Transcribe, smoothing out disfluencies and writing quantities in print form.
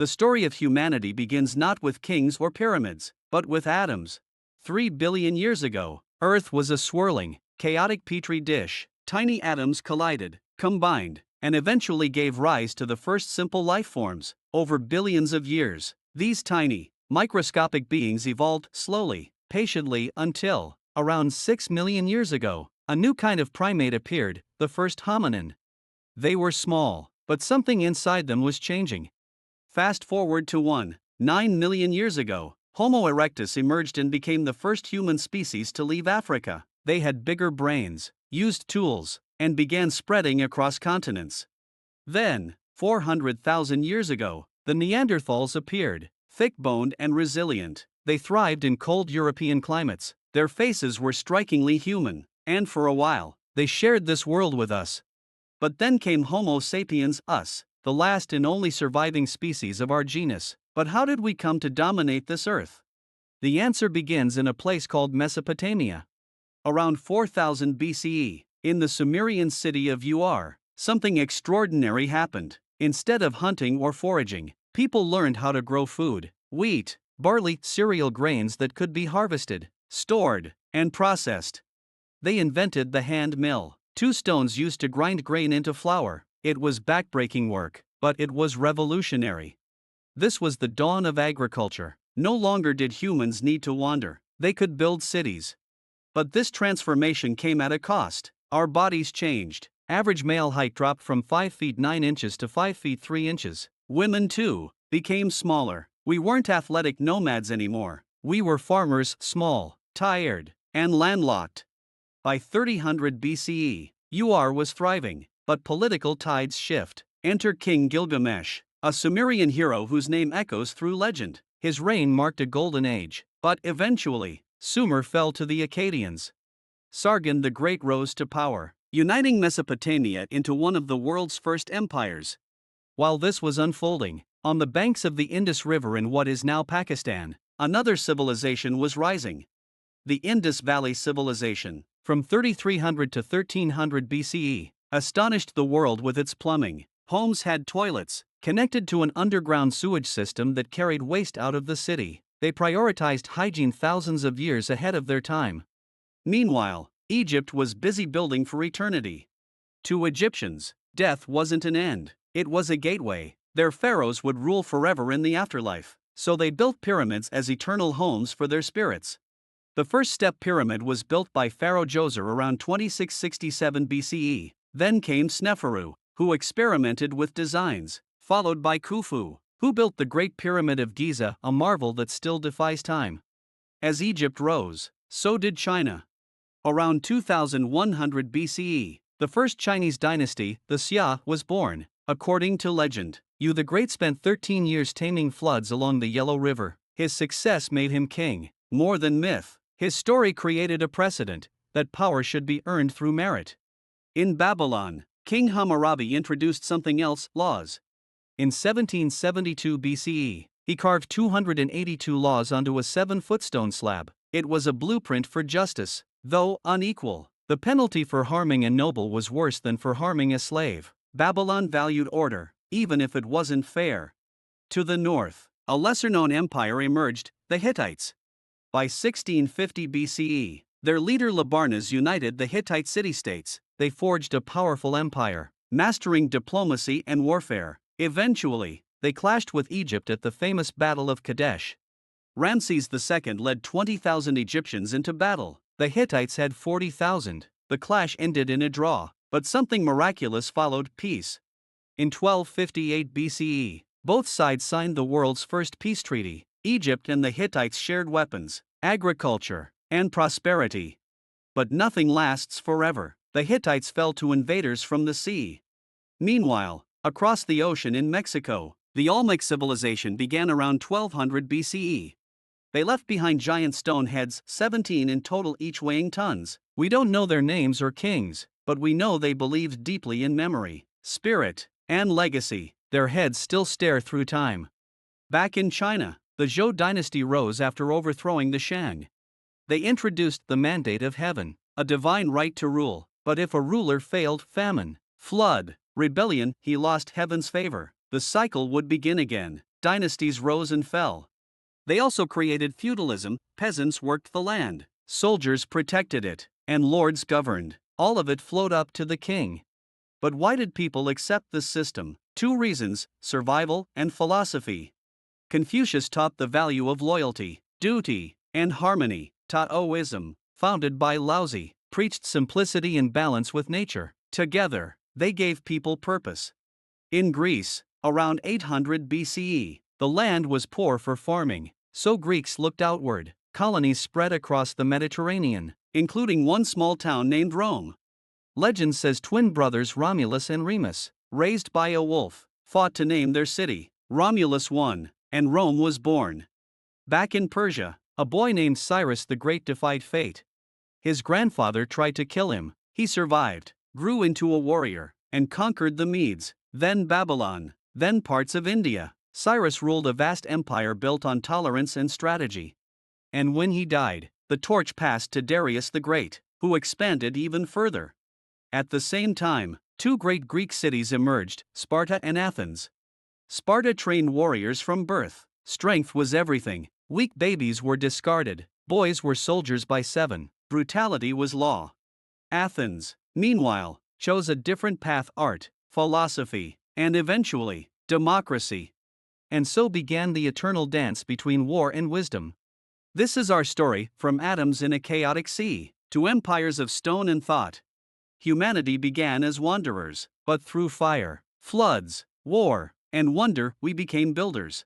The story of humanity begins not with kings or pyramids, but with atoms. 3 billion years ago, Earth was a swirling, chaotic petri dish. Tiny atoms collided, combined, and eventually gave rise to the first simple life forms. Over billions of years, these tiny, microscopic beings evolved slowly, patiently until, around 6 million years ago, a new kind of primate appeared, the first hominin. They were small, but something inside them was changing. Fast forward to 1.9 million years ago, Homo erectus emerged and became the first human species to leave Africa. They had bigger brains, used tools, and began spreading across continents. Then, 400,000 years ago, the Neanderthals appeared, thick-boned and resilient. They thrived in cold European climates. Their faces were strikingly human, and for a while, they shared this world with us. But then came Homo sapiens, us, the last and only surviving species of our genus. But how did we come to dominate this earth? The answer begins in a place called Mesopotamia. Around 4000 BCE, in the Sumerian city of Ur, something extraordinary happened. Instead of hunting or foraging, people learned how to grow food: wheat, barley, cereal grains that could be harvested, stored, and processed. They invented the hand mill, 2 stones used to grind grain into flour. It was backbreaking work, but it was revolutionary. This was the dawn of agriculture. No longer did humans need to wander, they could build cities. But this transformation came at a cost. Our bodies changed. Average male height dropped from 5 feet 9 inches to 5 feet 3 inches. Women, too, became smaller. We weren't athletic nomads anymore. We were farmers, small, tired, and landlocked. By 3000 BCE, Ur was thriving, but political tides shift. Enter King Gilgamesh, a Sumerian hero whose name echoes through legend. His reign marked a golden age, but eventually, Sumer fell to the Akkadians. Sargon the Great rose to power, uniting Mesopotamia into one of the world's first empires. While this was unfolding, on the banks of the Indus River in what is now Pakistan, another civilization was rising. The Indus Valley civilization, from 3300 to 1300 BCE, astonished the world with its plumbing. Homes had toilets, connected to an underground sewage system that carried waste out of the city. They prioritized hygiene thousands of years ahead of their time. Meanwhile, Egypt was busy building for eternity. To Egyptians, death wasn't an end, it was a gateway. Their pharaohs would rule forever in the afterlife, so they built pyramids as eternal homes for their spirits. The first step pyramid was built by Pharaoh Djoser around 2667 BCE. Then came Sneferu, who experimented with designs, followed by Khufu, who built the Great Pyramid of Giza, a marvel that still defies time. As Egypt rose, so did China. Around 2100 BCE, the first Chinese dynasty, the Xia, was born. According to legend, Yu the Great spent 13 years taming floods along the Yellow River. His success made him king. More than myth, his story created a precedent that power should be earned through merit. In Babylon, King Hammurabi introduced something else: laws. In 1772 BCE, he carved 282 laws onto a 7-foot stone slab. It was a blueprint for justice, though unequal. The penalty for harming a noble was worse than for harming a slave. Babylon valued order, even if it wasn't fair. To the north, a lesser-known empire emerged, the Hittites. By 1650 BCE, their leader Labarnas united the Hittite city-states. They forged a powerful empire, mastering diplomacy and warfare. Eventually, they clashed with Egypt at the famous Battle of Kadesh. Ramses II led 20,000 Egyptians into battle. The Hittites had 40,000. The clash ended in a draw, but something miraculous followed: peace. In 1258 BCE, both sides signed the world's first peace treaty. Egypt and the Hittites shared weapons, agriculture, and prosperity. But nothing lasts forever. The Hittites fell to invaders from the sea. Meanwhile, across the ocean in Mexico, the Olmec civilization began around 1200 BCE. They left behind giant stone heads, 17 in total, each weighing tons. We don't know their names or kings, but we know they believed deeply in memory, spirit, and legacy. Their heads still stare through time. Back in China, the Zhou dynasty rose after overthrowing the Shang. They introduced the mandate of heaven, a divine right to rule. But if a ruler failed, famine, flood, rebellion, he lost heaven's favor. The cycle would begin again. dynasties rose and fell. They also created feudalism, peasants worked the land, soldiers protected it, and lords governed. All of it flowed up to the king. But why did people accept this system? Two reasons: survival and philosophy. Confucius taught the value of loyalty, duty, and harmony. Taoism, founded by Laozi, preached simplicity and balance with nature. Together, they gave people purpose. In Greece, around 800 BCE, the land was poor for farming, so Greeks looked outward. Colonies spread across the Mediterranean, including one small town named Rome. Legend says twin brothers Romulus and Remus, raised by a wolf, fought to name their city. Romulus won, and Rome was born. Back in Persia, a boy named Cyrus the Great defied fate. His grandfather tried to kill him. He survived, grew into a warrior, and conquered the Medes, then Babylon, then parts of India. Cyrus ruled a vast empire built on tolerance and strategy. And when he died, the torch passed to Darius the Great, who expanded even further. At the same time, two great Greek cities emerged, Sparta and Athens. Sparta trained warriors from birth. Strength was everything. Weak babies were discarded. Boys were soldiers by 7. Brutality was law. Athens, meanwhile, chose a different path: art, philosophy, and eventually, democracy. And so began the eternal dance between war and wisdom. This is our story, from atoms in a chaotic sea to empires of stone and thought. Humanity began as wanderers, but through fire, floods, war, and wonder we became builders.